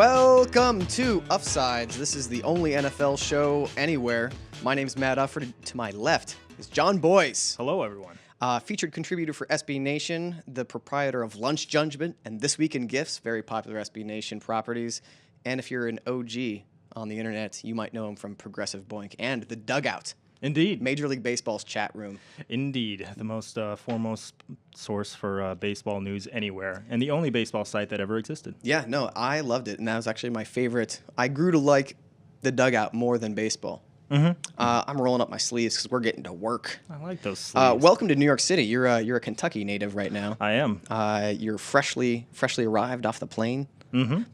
Welcome to Uffsides. This is the only NFL show anywhere. My name's Matt Ufford. To my left is Jon Bois. Hello, everyone. Featured contributor for SB Nation, the proprietor of Lunch Judgment and This Week in Gifts, very popular SB Nation properties. And if you're an OG on the internet, you might know him from Progressive Boink and The Dugout. Indeed. Major League Baseball's chat room. Indeed. The most foremost source for baseball news anywhere, and the only baseball site that ever existed. Yeah, no, I loved it, and that was actually my favorite. I grew to like The Dugout more than baseball. I'm rolling up my sleeves because we're getting to work. I like those sleeves. Welcome to New York City. You're a Kentucky native right now. I am. You're freshly arrived off the plane.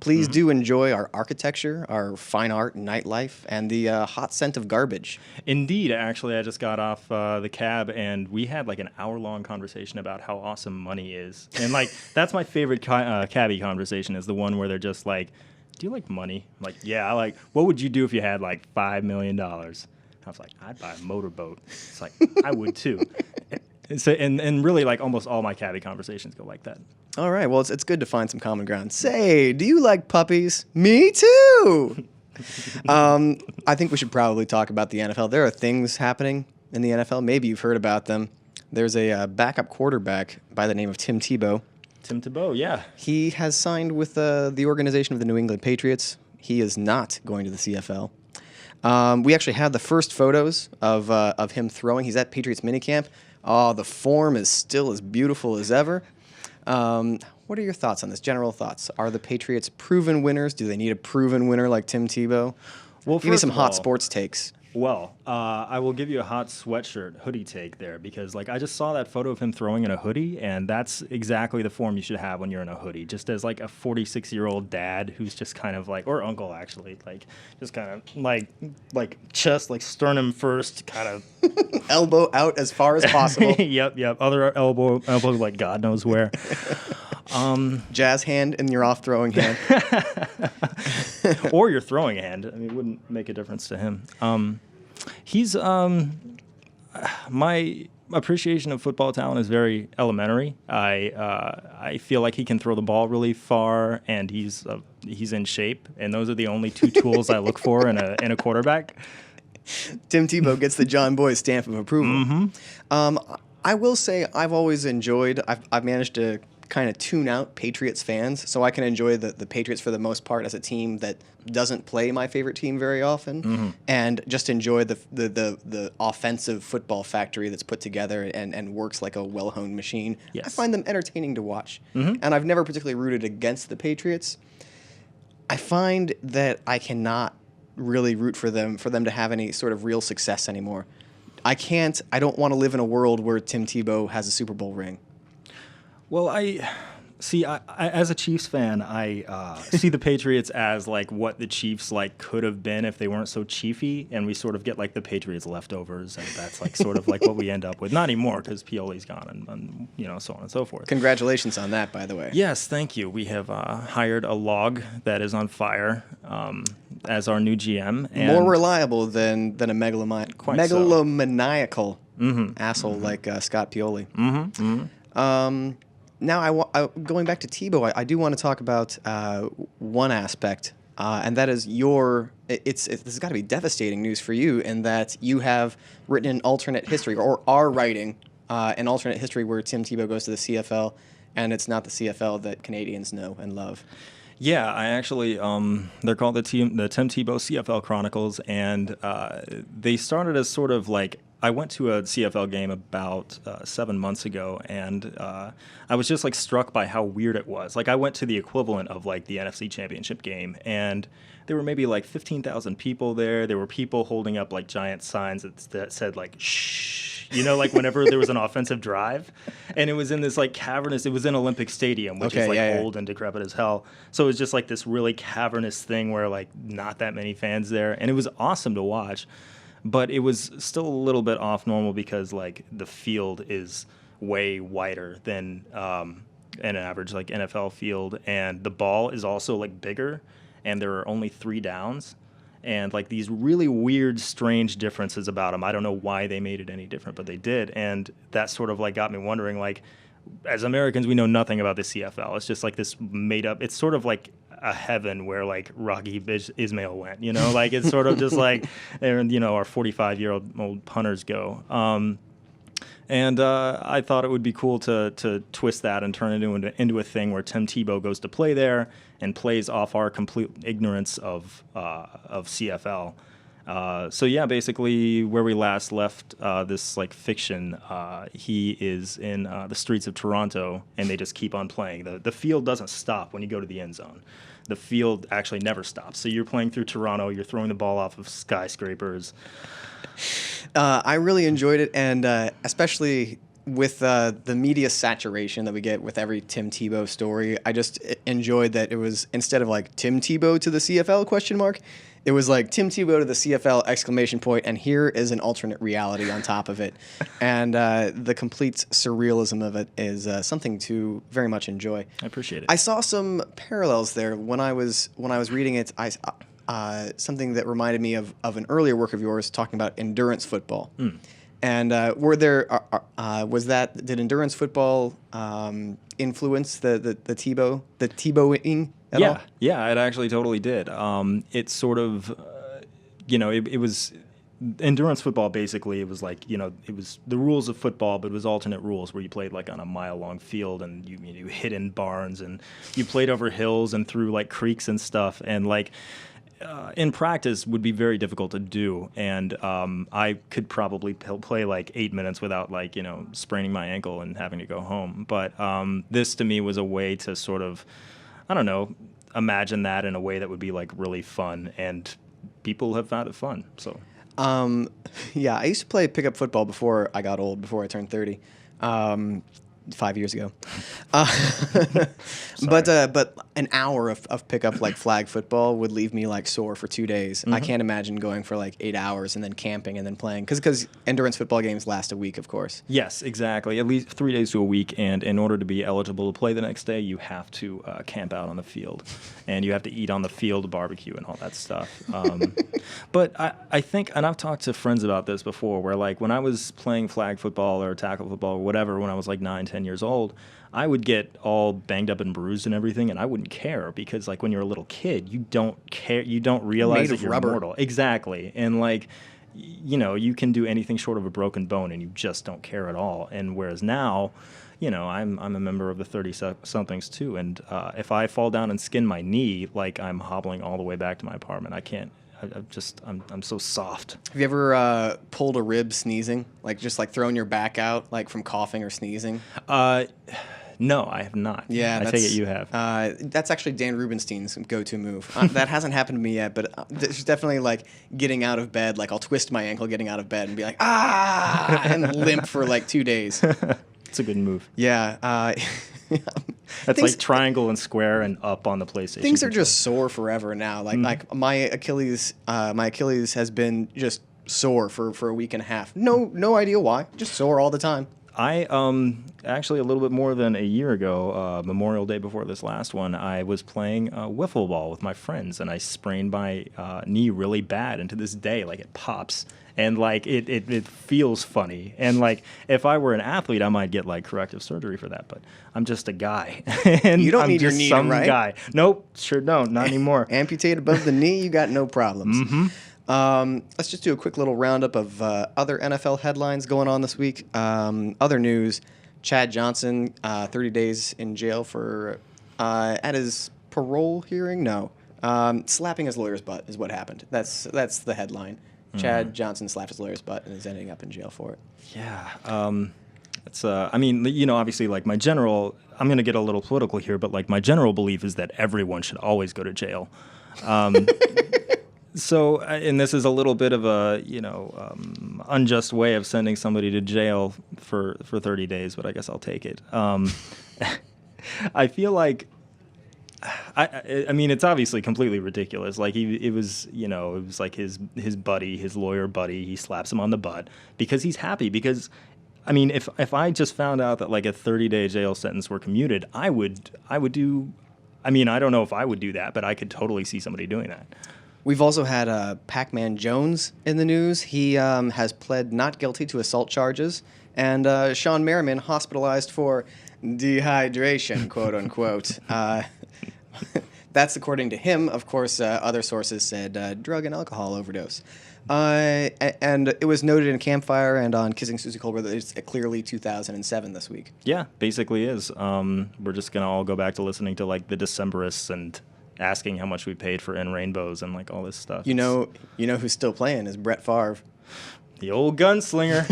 Please do enjoy our architecture, our fine art and nightlife, and the hot scent of garbage. Indeed. Actually, I just got off the cab, and we had like an hour-long conversation about how awesome money is. And like that's my favorite cabbie conversation is the one where they're just like, do you like money? I'm like, yeah, what would you do if you had like $5 million? I was like, I'd buy a motorboat. It's like, I would too. And really, like, almost all my cabbie conversations go like that. All right, well, it's good to find some common ground. Say, do you like puppies? Me too! I think we should probably talk about the NFL. There are things happening in the NFL. Maybe you've heard about them. There's a backup quarterback by the name of Tim Tebow. Tim Tebow, yeah. He has signed with the organization of the New England Patriots. He is not going to the CFL. We actually had the first photos of him throwing. He's at Patriots minicamp. Oh, the form is still as beautiful as ever. What are your thoughts on this? General thoughts. Are the Patriots proven winners? Do they need a proven winner like Tim Tebow? Well, give me some hot sports takes. Well, I will give you a hot sweatshirt hoodie take there because, like, I just saw that photo of him throwing in a hoodie, and that's exactly the form you should have when you're in a hoodie. Just as, like, a 46-year-old dad who's just kind of, like, or uncle, actually, like, just kind of, like chest, like, sternum first, kind of. Elbow out as far as possible. Yep. Other elbow, like, God knows where. Jazz hand in your off-throwing hand. Or your throwing hand. I mean, it wouldn't make a difference to him. He's my appreciation of football talent is very elementary. I feel like he can throw the ball really far, and he's in shape. And those are the only two tools I look for in a quarterback. Tim Tebow gets the Jon Bois stamp of approval. I will say I've always enjoyed. I've managed to kind of tune out Patriots fans, so I can enjoy the Patriots for the most part as a team that doesn't play my favorite team very often, and just enjoy the offensive football factory that's put together and works like a well-honed machine. Yes. I find them entertaining to watch, and I've never particularly rooted against the Patriots. I find that I cannot really root for them to have any sort of real success anymore. I don't want to live in a world where Tim Tebow has a Super Bowl ring. Well, I as a Chiefs fan, I see the Patriots as like what the Chiefs like could have been if they weren't so chiefy, and we sort of get like the Patriots leftovers, and that's like sort of like what we end up with. Not anymore because Pioli's gone, and so on and so forth. Congratulations on that, by the way. Yes, thank you. We have hired a log that is on fire as our new GM. And more reliable than a megalomaniacal asshole like Scott Pioli. Now, going back to Tebow, I do want to talk about one aspect, and that is this has got to be devastating news for you in that you have written an alternate history, or are writing an alternate history where Tim Tebow goes to the CFL, and it's not the CFL that Canadians know and love. Yeah, I actually, they're called the Tim Tebow Cfl Chronicles, and they started as sort of like, I went to a CFL game about 7 months ago, and I was just like struck by how weird it was. Like I went to the equivalent of like the NFC Championship game, and there were maybe like 15,000 people there. There were people holding up like giant signs that said like shh, like whenever there was an offensive drive, and it was in this like cavernous. It was in Olympic Stadium, which is like old and decrepit as hell. So it was just like this really cavernous thing where like not that many fans there, and it was awesome to watch. But it was still a little bit off normal because like the field is way wider than an average like NFL field, and the ball is also like bigger, and there are only 3 downs, and like these really weird, strange differences about them. I don't know why they made it any different, but they did, and that sort of like got me wondering, like, as Americans, we know nothing about the CFL. It's just like this made up. It's sort of like a heaven where like Rocky Ismail went, like it's sort of just like, and our 45-year-old punters go. And I thought it would be cool to twist that and turn it into a thing where Tim Tebow goes to play there and plays off our complete ignorance of CFL. So yeah, basically where we last left this like fiction, he is in the streets of Toronto, and they just keep on playing. The field doesn't stop when you go to the end zone. The field actually never stops. So you're playing through Toronto, you're throwing the ball off of skyscrapers. I really enjoyed it, and especially with the media saturation that we get with every Tim Tebow story, I just enjoyed that it was, instead of like Tim Tebow to the CFL ? It was like Tim Tebow to the CFL ! And here is an alternate reality on top of it. And the complete surrealism of it is something to very much enjoy. I appreciate it. I saw some parallels there when I was reading it. Something that reminded me of an earlier work of yours talking about endurance football. And did endurance football influence the Tebowing at all? Yeah, it actually totally did. It sort of, it was endurance football. Basically, it was like, it was the rules of football, but it was alternate rules where you played like on a mile-long field, and you hit in barns, and you played over hills and through like creeks and stuff, and like. In practice would be very difficult to do, and I could probably play like 8 minutes without like spraining my ankle and having to go home. But this to me was a way to sort of, I don't know, imagine that in a way that would be like really fun, and people have found it fun. So yeah, I used to play pickup football before I got old, before I turned 30. 5 years ago. But an hour of pickup like flag football would leave me like sore for 2 days. I can't imagine going for like 8 hours and then camping and then playing, because endurance football games last a week, of course. Yes, exactly. At least 3 days to a week, and in order to be eligible to play the next day, you have to camp out on the field, and you have to eat on the field barbecue and all that stuff. But I think, and I've talked to friends about this before, where like when I was playing flag football or tackle football or whatever, when I was like 9, 10 years old, I would get all banged up and bruised and everything, and I wouldn't care, because like when you're a little kid, you don't care, you don't realize that you're mortal. Exactly. And like, you can do anything short of a broken bone and you just don't care at all. And whereas now, I'm a member of the 30-somethings too, and if I fall down and skin my knee, like I'm hobbling all the way back to my apartment. I can't. I'm so soft. Have you ever pulled a rib sneezing? Like just like throwing your back out, like from coughing or sneezing? No, I have not. Yeah, I take it you have. That's actually Dan Rubenstein's go-to move. That hasn't happened to me yet, but there's definitely like getting out of bed. Like I'll twist my ankle getting out of bed and be like, and limp for like 2 days. It's a good move. Yeah. That's like triangle and square and up on the PlayStation. Things are just sore forever now. Like my Achilles has been just sore for a week and a half. No idea why. Just sore all the time. I actually a little bit more than a year ago, Memorial Day before this last one, I was playing wiffle ball with my friends, and I sprained my knee really bad. And to this day, like it pops. And like it feels funny, and like if I were an athlete, I might get like corrective surgery for that. But I'm just a guy, and you don't I'm need just your knee, some right? guy. Nope, sure don't, not anymore. Amputate above the knee, you got no problems. Let's just do a quick little roundup of other NFL headlines going on this week. Other news: Chad Johnson, 30 days in jail for at his parole hearing. No, slapping his lawyer's butt is what happened. That's the headline. Chad Johnson slapped his lawyer's butt and is ending up in jail for it. Yeah. It's I mean, obviously, like my general, I'm going to get a little political here, but like my general belief is that everyone should always go to jail. So, and this is a little bit of a, unjust way of sending somebody to jail for 30 days, but I guess I'll take it. I feel like, I mean, it's obviously completely ridiculous. Like it was like his buddy, his lawyer buddy, he slaps him on the butt because he's happy. Because, I mean, if I just found out that like a 30-day jail sentence were commuted, I would do. I mean, I don't know if I would do that, but I could totally see somebody doing that. We've also had Pac-Man Jones in the news. He has pled not guilty to assault charges, and Sean Merriman hospitalized for dehydration, quote unquote. That's according to him. Of course, other sources said drug and alcohol overdose. And it was noted in Campfire and on Kissing Susie Colbert that it's clearly 2007 this week. Yeah, basically is. We're just going to all go back to listening to like the Decemberists and asking how much we paid for In Rainbows and like all this stuff. You know who's still playing is Brett Favre. The old gunslinger.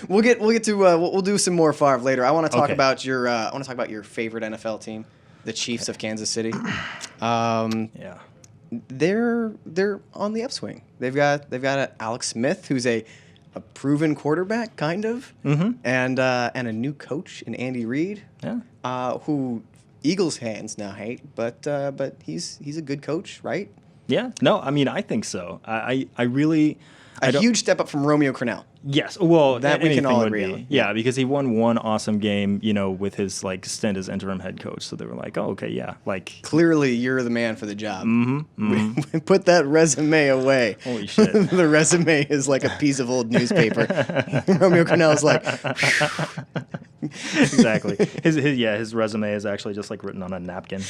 We'll get to we'll do some more Favre later. I want to talk Okay. about your favorite NFL team, the Chiefs of Kansas City. Yeah. They're on the upswing. They've got Alex Smith, who's a proven quarterback, kind of, and a new coach in Andy Reid, who Eagles fans now hate, but he's a good coach, right? Yeah. No, I mean, I think so. I really... A huge step up from Romeo Crennel. Yes, well, That we can anything all would agree be. on. Yeah, because he won one awesome game, with his like stint as interim head coach. So they were like, "Oh, okay, yeah." Like Clearly, you're the man for the job. Put that resume away. Holy shit. The resume is like a piece of old newspaper. Romeo Crennel's like, Exactly. His resume is actually just like written on a napkin,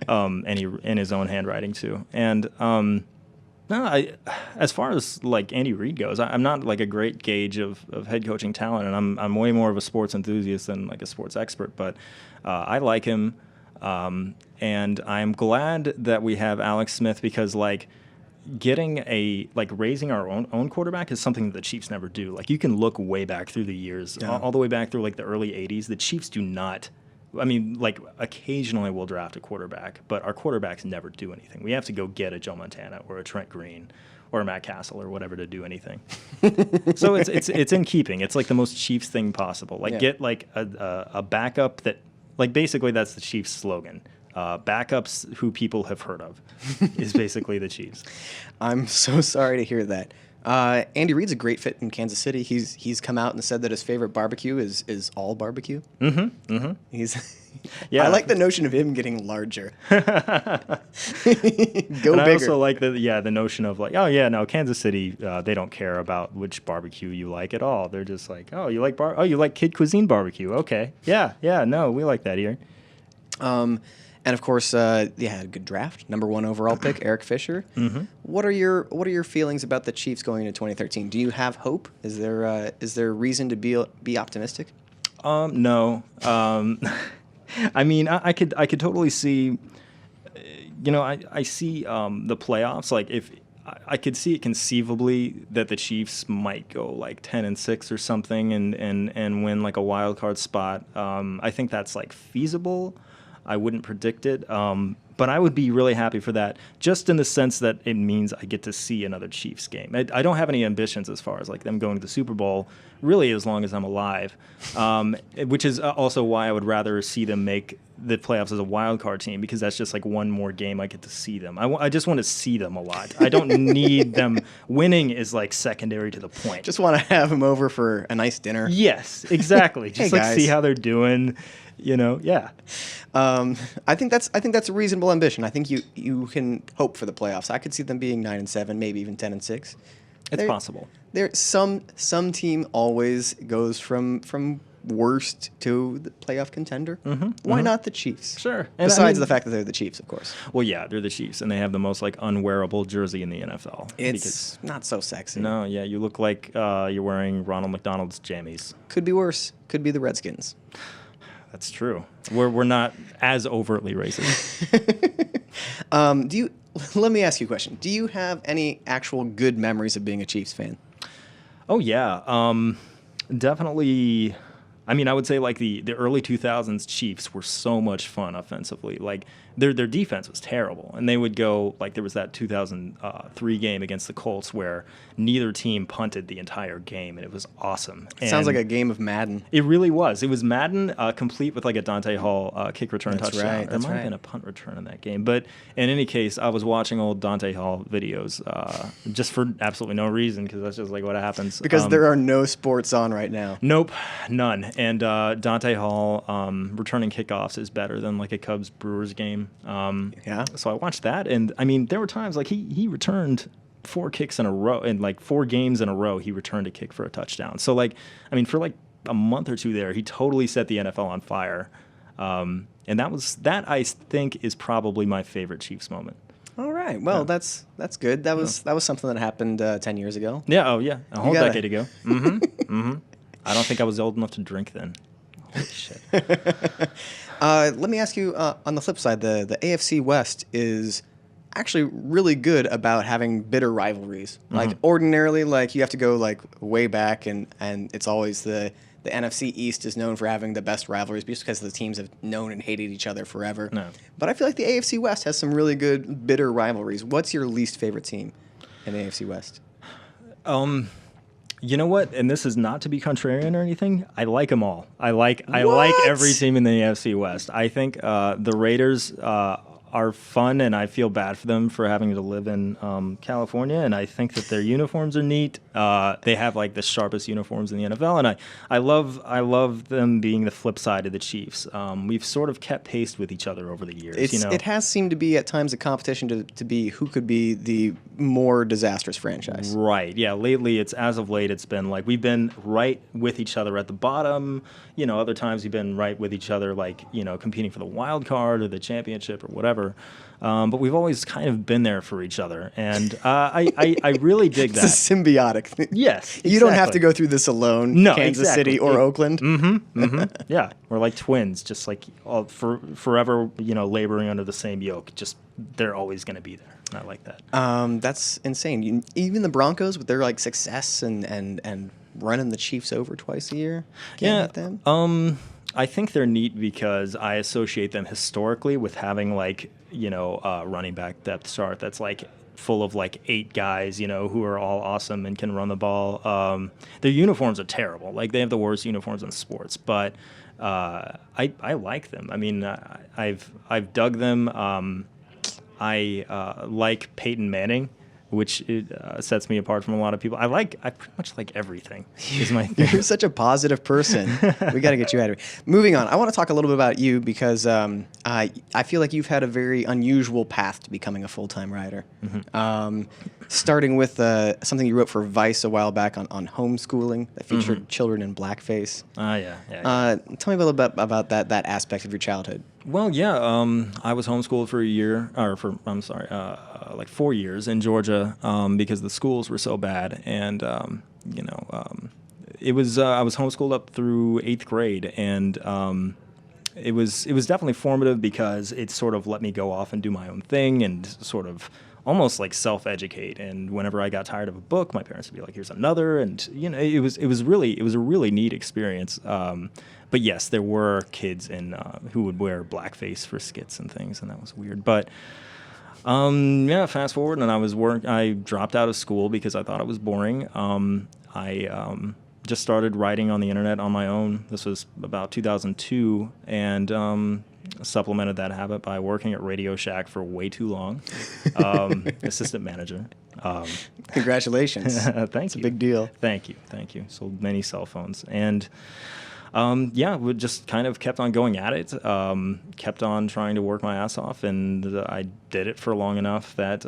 and he in his own handwriting too. And no, as far as like Andy Reid goes, I'm not like a great gauge of head coaching talent, and I'm way more of a sports enthusiast than like a sports expert. But I like him, and I'm glad that we have Alex Smith because like raising our own quarterback is something that the Chiefs never do. Like you can look way back through the years, all the way back through like the early '80s. The Chiefs do not. I mean, like occasionally we'll draft a quarterback, but our quarterbacks never do anything. We have to go get a Joe Montana or a Trent Green or a Matt Castle or whatever to do anything. So it's in keeping. It's like the most Chiefs thing possible. Like get like a backup that like basically that's the Chiefs slogan. Backups who people have heard of is basically the Chiefs. I'm so sorry to hear that. Andy Reid's a great fit in Kansas City. He's come out and said that his favorite barbecue is all barbecue. I like the notion of him getting larger. Go bigger. I also like the notion of like, oh yeah, no, Kansas City, they don't care about which barbecue you like at all. They're just like, oh, you like Kid Cuisine barbecue? Okay, yeah, no, we like that here. And of course, had a good draft. Number 1 overall pick, Eric Fisher. What are your feelings about the Chiefs going into 2013? Do you have hope? Is there reason to be optimistic? No. I mean, I could totally see. I see the playoffs. Like if I could see it conceivably that the Chiefs might go like 10-6 or something and win like a wild card spot. I think that's like feasible. I wouldn't predict it, but I would be really happy for that, just in the sense that it means I get to see another Chiefs game. I don't have any ambitions as far as like them going to the Super Bowl, really, as long as I'm alive, which is also why I would rather see them make the playoffs as a wild card team, because that's just like one more game I get to see them. I just want to see them a lot. I don't need them. Winning is like secondary to the point. Just want to have them over for a nice dinner. Yes, exactly. Just Hey, like guys. see how they're doing. Yeah. I think that's a reasonable ambition. I think you can hope for the playoffs. I could see them being 9-7, maybe even 10-6. It's possible. Some team always goes from worst to the playoff contender. Why not the Chiefs? Sure. And Besides the fact that they're the Chiefs, of course. Well, yeah, they're the Chiefs, and they have the most like unwearable jersey in the NFL. It's not so sexy. No, yeah, you look like you're wearing Ronald McDonald's jammies. Could be worse. Could be the Redskins. That's true. We're not as overtly racist. Let me ask you a question. Do you have any actual good memories of being a Chiefs fan? Oh yeah, definitely. I mean, I would say like the early 2000s Chiefs were so much fun offensively. Like their defense was terrible, and they would go like there was that 2003 game against the Colts where neither team punted the entire game, and it was awesome. Sounds like a game of Madden. It really was. It was Madden, complete with like a Dante Hall kick return touchdown. Right, There might have been a punt return in that game. But in any case, I was watching old Dante Hall videos just for absolutely no reason, because that's just like what happens. Because there are no sports on right now. Nope, none. And Dante Hall returning kickoffs is better than like a Cubs-Brewers game. Yeah. So I watched that, and I mean, there were times like he returned 4 kicks in a row, in like 4 games in a row, he returned a kick for a touchdown. So like, I mean, for like a month or two there, he totally set the NFL on fire. And that I think is probably my favorite Chiefs moment. All right. Well, that's good. That was something that happened 10 years ago. Yeah. Oh, yeah. A whole decade ago. I don't think I was old enough to drink then. Holy shit. Let me ask you, on the flip side, the AFC West is actually really good about having bitter rivalries. Like ordinarily, like you have to go like way back, and it's always the NFC East is known for having the best rivalries just because the teams have known and hated each other forever. No. But I feel like the AFC West has some really good bitter rivalries. What's your least favorite team in the AFC West? You know what? And this is not to be contrarian or anything. I like them all. I like every team in the AFC West. I think the Raiders are fun, and I feel bad for them for having to live in California. And I think that their uniforms are neat. They have like the sharpest uniforms in the NFL, and I love them being the flip side of the Chiefs. We've sort of kept pace with each other over the years. It has seemed to be at times a competition to be who could be the more disastrous franchise. Right. Yeah. Lately, as of late, it's been like we've been right with each other at the bottom. Other times we've been right with each other, like, competing for the wild card or the championship or whatever. But we've always kind of been there for each other. And I really dig that. It's a symbiotic thing. Yes. Exactly. You don't have to go through this alone, no, Kansas exactly. City or Oakland. Yeah. We're like twins, just like forever, laboring under the same yoke. Just they're always going to be there. And I like that. That's insane. Even the Broncos with their like success and running the Chiefs over twice a year. Can't hit them. I think they're neat because I associate them historically with having like, running back depth chart that's like full of like 8 guys, who are all awesome and can run the ball. Their uniforms are terrible. Like they have the worst uniforms in sports, but I like them. I mean, I've dug them. I like Peyton Manning, which sets me apart from a lot of people. I pretty much like everything. Is my thing. You're such a positive person. We got to get you out of here. Moving on, I want to talk a little bit about you because I feel like you've had a very unusual path to becoming a full-time writer. Starting with something you wrote for Vice a while back on homeschooling that featured children in blackface. Yeah. Tell me a little bit about that aspect of your childhood. Well, yeah, I was homeschooled for like 4 years in Georgia because the schools were so bad, and it was I was homeschooled up through 8th grade, and it was definitely formative because it sort of let me go off and do my own thing and sort of almost like self-educate. And whenever I got tired of a book, my parents would be like, "Here's another," and it was a really neat experience. But yes, there were kids who would wear blackface for skits and things, and that was weird. But fast forward, and I dropped out of school because I thought it was boring. I just started writing on the internet on my own. This was about 2002, and supplemented that habit by working at Radio Shack for way too long, assistant manager. Congratulations. Thank you. It's a big deal. Thank you. Sold many cell phones. And we just kind of kept on going at it, kept on trying to work my ass off, and I did it for long enough that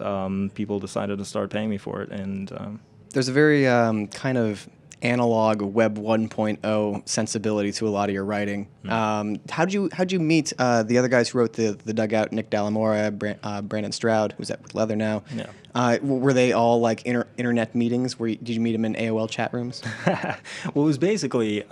people decided to start paying me for it. And there's a very kind of analog Web 1.0 sensibility to a lot of your writing. How'd you meet the other guys who wrote the Dugout? Nick Dallamora, Brandon Stroud, who's at Leather now. Yeah. Were they all like internet meetings? Did you meet them in AOL chat rooms? Well, it was basically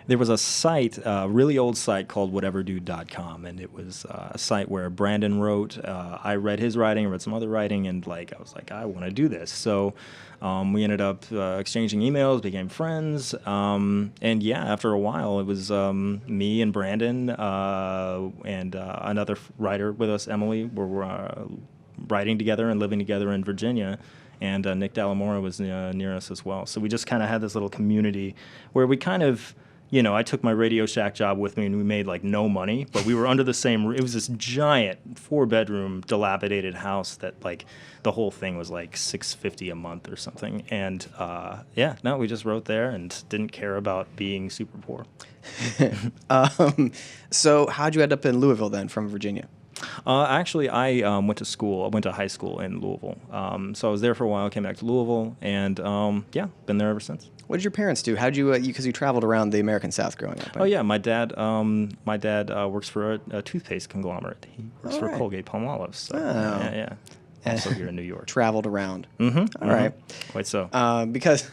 there was a site, a really old site called whateverdude.com, and it was a site where Brandon wrote. I read his writing, I read some other writing, and I was like, I want to do this. So we ended up exchanging emails, became friends, and after a while, it was me and Brandon and another writer with us, Emily, were writing together and living together in Virginia. And Nick Dallamora was near us as well. So we just kind of had this little community where we kind of, I took my Radio Shack job with me, and we made no money, but we were under the same roof. It was this giant 4-bedroom dilapidated house that the whole thing was $650 a month or something. And we just wrote there and didn't care about being super poor. So how'd you end up in Louisville then from Virginia? Actually, I went to school. I went to high school in Louisville. So I was there for a while. Came back to Louisville, and yeah, been there ever since. What did your parents do? How'd you, because you traveled around the American South growing up? Right? Oh yeah, my dad works for a toothpaste conglomerate. He works for Colgate Palmolive. So yeah. Also here in New York. Traveled around. Mm-hmm. All right. Quite so. Because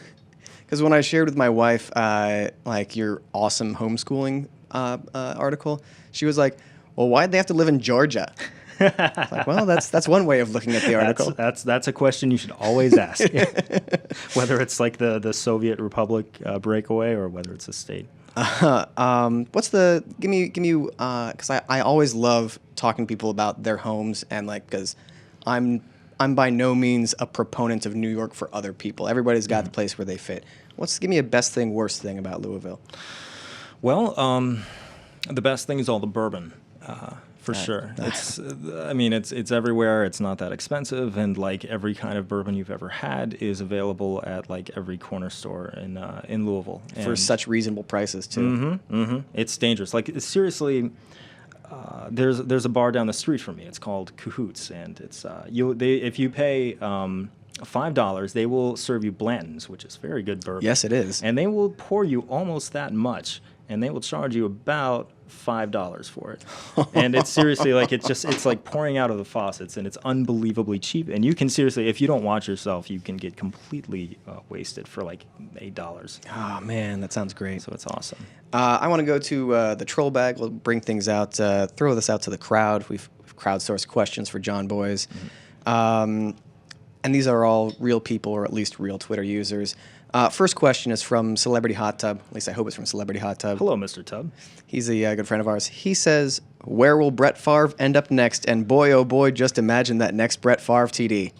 when I shared with my wife like your awesome homeschooling article, she was like, "Well, why'd they have to live in Georgia?" It's like, well, that's one way of looking at the article. That's a question you should always ask, whether it's like the Soviet Republic breakaway or whether it's a state. What's the give me because I always love talking to people about their homes and like because I'm by no means a proponent of New York for other people. Everybody's got the place where they fit. Give me a best thing, worst thing about Louisville? Well, the best thing is all the bourbon. For sure. It's everywhere. It's not that expensive, and like every kind of bourbon you've ever had is available at like every corner store in Louisville for such reasonable prices too. Mm-hmm, mm-hmm. It's dangerous. Like seriously, there's a bar down the street from me. It's called Cahoots, and it's if you pay $5, they will serve you Blanton's, which is very good bourbon. Yes, it is. And they will pour you almost that much, and they will charge you about $5 for it. And it's seriously like it's like pouring out of the faucets, and it's unbelievably cheap. And you can seriously, if you don't watch yourself, you can get completely wasted for like $8. Oh man, that sounds great. So it's awesome. I want to go to the troll bag. We'll bring things out. Throw this out to the crowd. We've crowdsourced questions for Jon Bois. Mm-hmm. And these are all real people, or at least real Twitter users. First question is from Celebrity Hot Tub. At least I hope it's from Celebrity Hot Tub. Hello, Mr. Tub. He's a good friend of ours. He says, "Where will Brett Favre end up next?" And boy, oh boy, just imagine that next Brett Favre TD.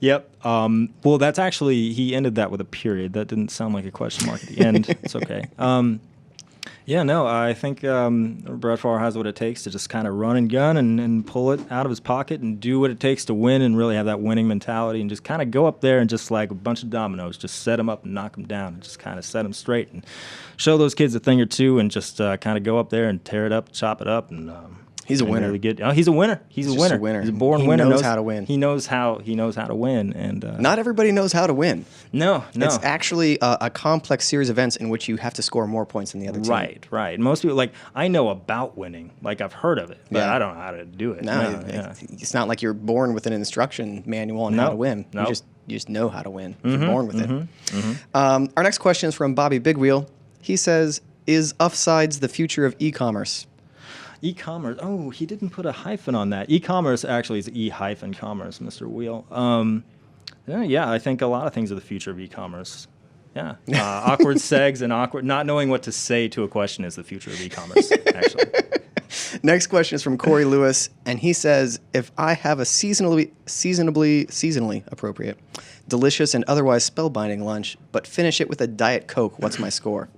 Yep. Well, that's actually, he ended that with a period. That didn't sound like a question mark at the end. It's okay. Yeah, no, I think Brett Favre has what it takes to just kind of run and gun and pull it out of his pocket and do what it takes to win and really have that winning mentality and just kind of go up there and just like a bunch of dominoes, just set them up and knock them down and just kind of set them straight and show those kids a thing or two and just kind of go up there and tear it up, chop it up, and he's a winner. Really good. Oh, he's a winner. He's a winner. He's a born winner. He knows how to win. He knows how to win, and not everybody knows how to win. No. It's actually a complex series of events in which you have to score more points than the other team. Right. Most people, like, I know about winning, like I've heard of it, but I don't know how to do it. It's not like you're born with an instruction manual on how to win. No. You just know how to win. You're born with it. Mm-hmm. Our next question is from Bobby Bigwheel. He says, "Is Uffsides the future of e-commerce?" E-commerce. Oh, he didn't put a hyphen on that. E-commerce actually is e-commerce, Mr. Wheel. Yeah, I think a lot of things are the future of e-commerce. Yeah. Awkward segs and not knowing what to say to a question is the future of e-commerce, actually. Next question is from Corey Lewis, and he says, "If I have a seasonally appropriate, delicious, and otherwise spellbinding lunch, but finish it with a Diet Coke, what's my score?"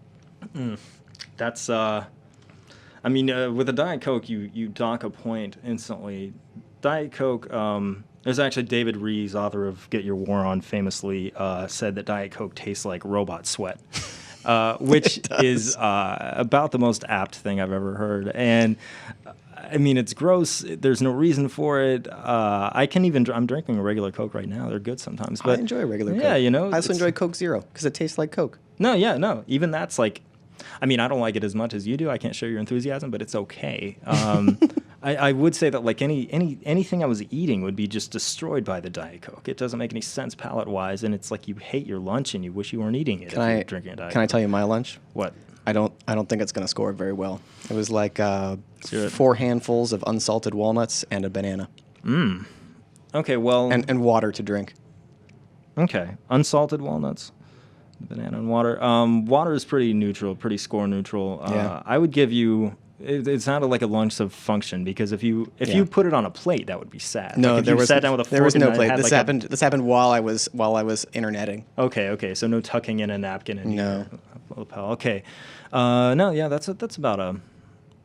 That's... I mean, with a Diet Coke, you dock a point instantly. Diet Coke, there's actually David Rees, author of Get Your War On, famously said that Diet Coke tastes like robot sweat, which is about the most apt thing I've ever heard. And I mean, it's gross. There's no reason for it. I'm drinking a regular Coke right now. They're good sometimes. But I enjoy a regular Coke. Yeah, you know. I also enjoy Coke Zero because it tastes like Coke. No. Even that's like, I mean, I don't like it as much as you do. I can't share your enthusiasm, but it's okay. I would say that like anything I was eating would be just destroyed by the Diet Coke. It doesn't make any sense palate-wise, and it's like you hate your lunch and you wish you weren't eating it if you're drinking a Diet Coke. Can I tell you my lunch? What? I don't think it's going to score very well. It was like 4 handfuls of unsalted walnuts and a banana. Okay, well... And water to drink. Okay. Unsalted walnuts, banana and water. Water is pretty neutral, pretty score neutral. Yeah. I would give you... It sounded like a lunch of function because if you put it on a plate, that would be sad. No, like there was sat down with a fork there was no plate. This happened while I was interneting. Okay. So no tucking in a napkin in your lapel. Okay. No, yeah, that's about a.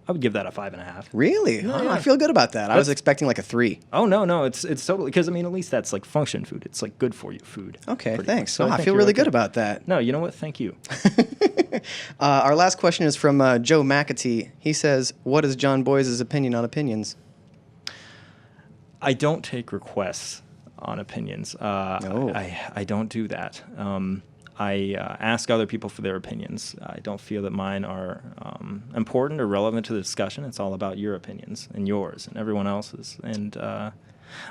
I would give that a 5.5. Really? Yeah, oh, yeah. I feel good about that. I was expecting like a 3. Oh no, it's totally because I mean at least that's like function food. It's like good for you food. Okay, thanks. So I feel really good about that. No, you know what? Thank you. Our last question is from Joe McAtee. He says, "What is Jon Bois' opinion on opinions?" I don't take requests on opinions. No. I don't do that. I ask other people for their opinions. I don't feel that mine are important or relevant to the discussion. It's all about your opinions and yours and everyone else's. And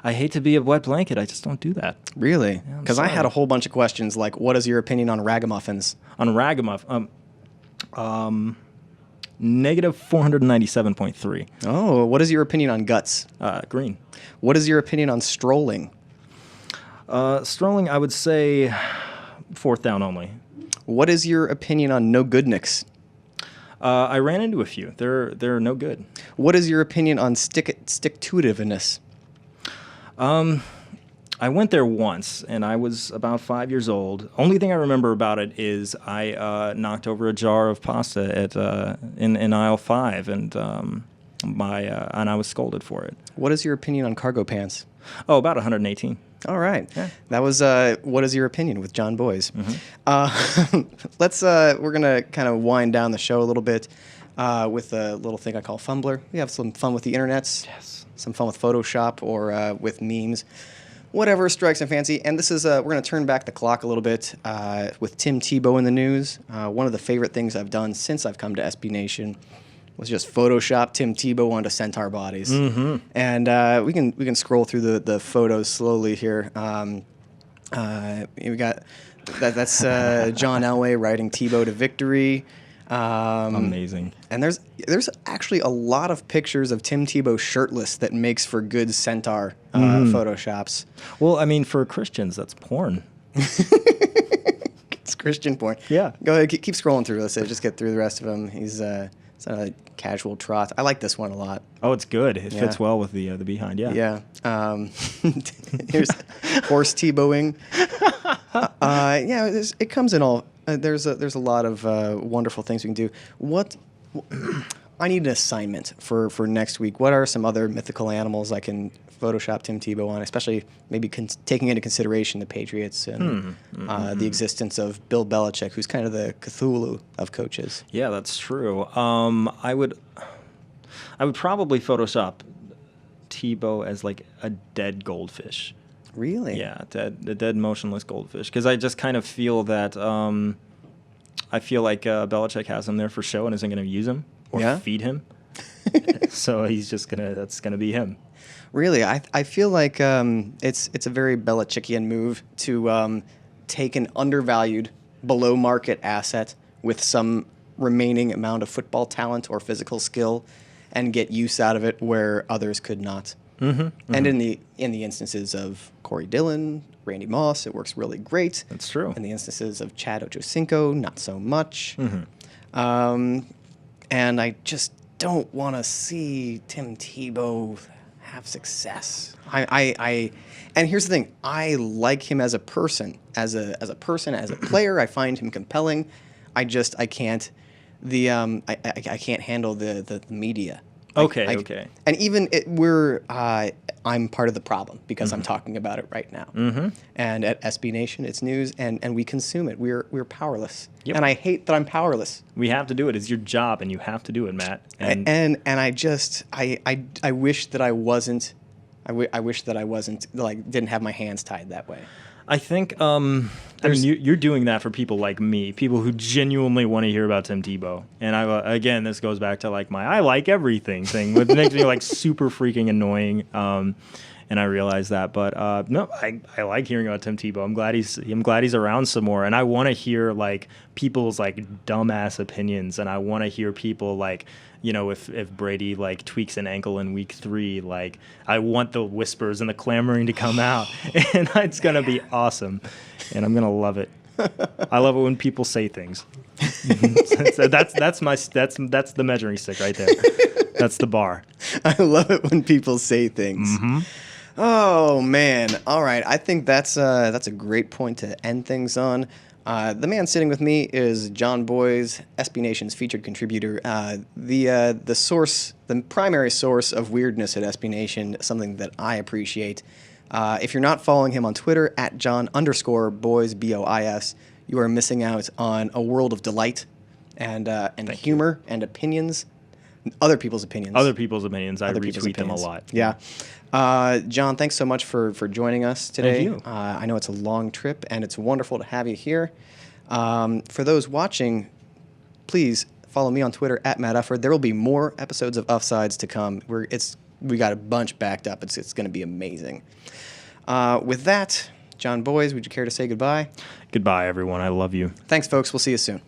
I hate to be a wet blanket. I just don't do that. Really? Yeah, Because I had a whole bunch of questions like, what is your opinion on ragamuffins? On ragamuffin, negative 497.3. Oh, what is your opinion on guts? Green. What is your opinion on strolling? Strolling, I would say fourth down only. What is your opinion on no goodniks? I ran into a few. They're no good. What is your opinion on stick-to-itiveness? I went there once, and I was about 5 years old. Only thing I remember about it is I knocked over a jar of pasta at in aisle 5, and I was scolded for it. What is your opinion on cargo pants? Oh, about 118. All right. Yeah. That was What is Your Opinion with Jon Bois. Mm-hmm. We're going to kind of wind down the show a little bit with a little thing I call Fumbler. We have some fun with the internets. Yes. Some fun with Photoshop or with memes. Whatever strikes a fancy. And this is, we're going to turn back the clock a little bit with Tim Tebow in the news. One of the favorite things I've done since I've come to SB Nation was just Photoshop Tim Tebow onto centaur bodies. Mm-hmm. And we can scroll through the photos slowly here. We got that's John Elway riding Tebow to victory. Amazing. And there's actually a lot of pictures of Tim Tebow shirtless that makes for good centaur photoshops. Well, I mean, for Christians, that's porn. It's Christian porn. Yeah. Go ahead, keep scrolling through. Let's just get through the rest of them. He's it's a casual trot. I like this one a lot. Oh, it's good. It fits well with the behind. Yeah. Yeah. Here's horse Tebowing. It comes in all. There's a lot of wonderful things we can do. I need an assignment for next week. What are some other mythical animals I can Photoshop Tim Tebow on, especially maybe taking into consideration the Patriots and the existence of Bill Belichick, who's kind of the Cthulhu of coaches. Yeah, that's true. I would probably Photoshop Tebow as like a dead goldfish. Really? Yeah, a dead motionless goldfish. Because I just kind of feel that Belichick has him there for show and isn't going to use him or feed him. So that's gonna be him. Really, I feel like it's a very Belichickian move to take an undervalued, below market asset with some remaining amount of football talent or physical skill, and get use out of it where others could not. Mm-hmm, mm-hmm. And in the instances of Corey Dillon, Randy Moss, it works really great. That's true. In the instances of Chad Ochocinco, not so much. Mm-hmm. And I just don't want to see Tim Tebow have success. And here's the thing: I like him as a person, as a player. I find him compelling. I can't. I can't handle the media. Okay. And even I'm part of the problem because I'm talking about it right now. Mm-hmm. And at SB Nation, it's news, and we consume it. We're powerless. Yep. And I hate that I'm powerless. We have to do it. It's your job, and you have to do it, Matt. And I wish that I wasn't. I wish that I wasn't didn't have my hands tied that way. I think you're doing that for people like me, people who genuinely want to hear about Tim Tebow. And again, this goes back to my I like everything thing, which makes me super freaking annoying. And I realize that, but no, I like hearing about Tim Tebow. I'm glad he's around some more, and I want to hear people's dumbass opinions, and I want to hear people if Brady tweaks an ankle in week 3, I want the whispers and the clamoring to come out, and it's gonna be awesome, and I'm gonna love it. I love it when people say things. So that's the measuring stick right there. That's the bar. I love it when people say things. Mm-hmm. Oh man! All right, I think that's a great point to end things on. The man sitting with me is Jon Bois, SB Nation's featured contributor, the primary source of weirdness at SB Nation, something that I appreciate. If you're not following him on Twitter at Jon_Bois BOIS, you are missing out on a world of delight and humor and opinions Other people's opinions. Other people's opinions. I Other people's retweet them a opinions. lot. Yeah. John, thanks so much for joining us today. Thank you. I know it's a long trip, and it's wonderful to have you here. For those watching, please follow me on Twitter at Matt Ufford. There will be more episodes of Uffsides to come. We got a bunch backed up. It's going to be amazing. With that, Jon Bois, would you care to say goodbye? Goodbye, everyone. I love you. Thanks, folks. We'll see you soon.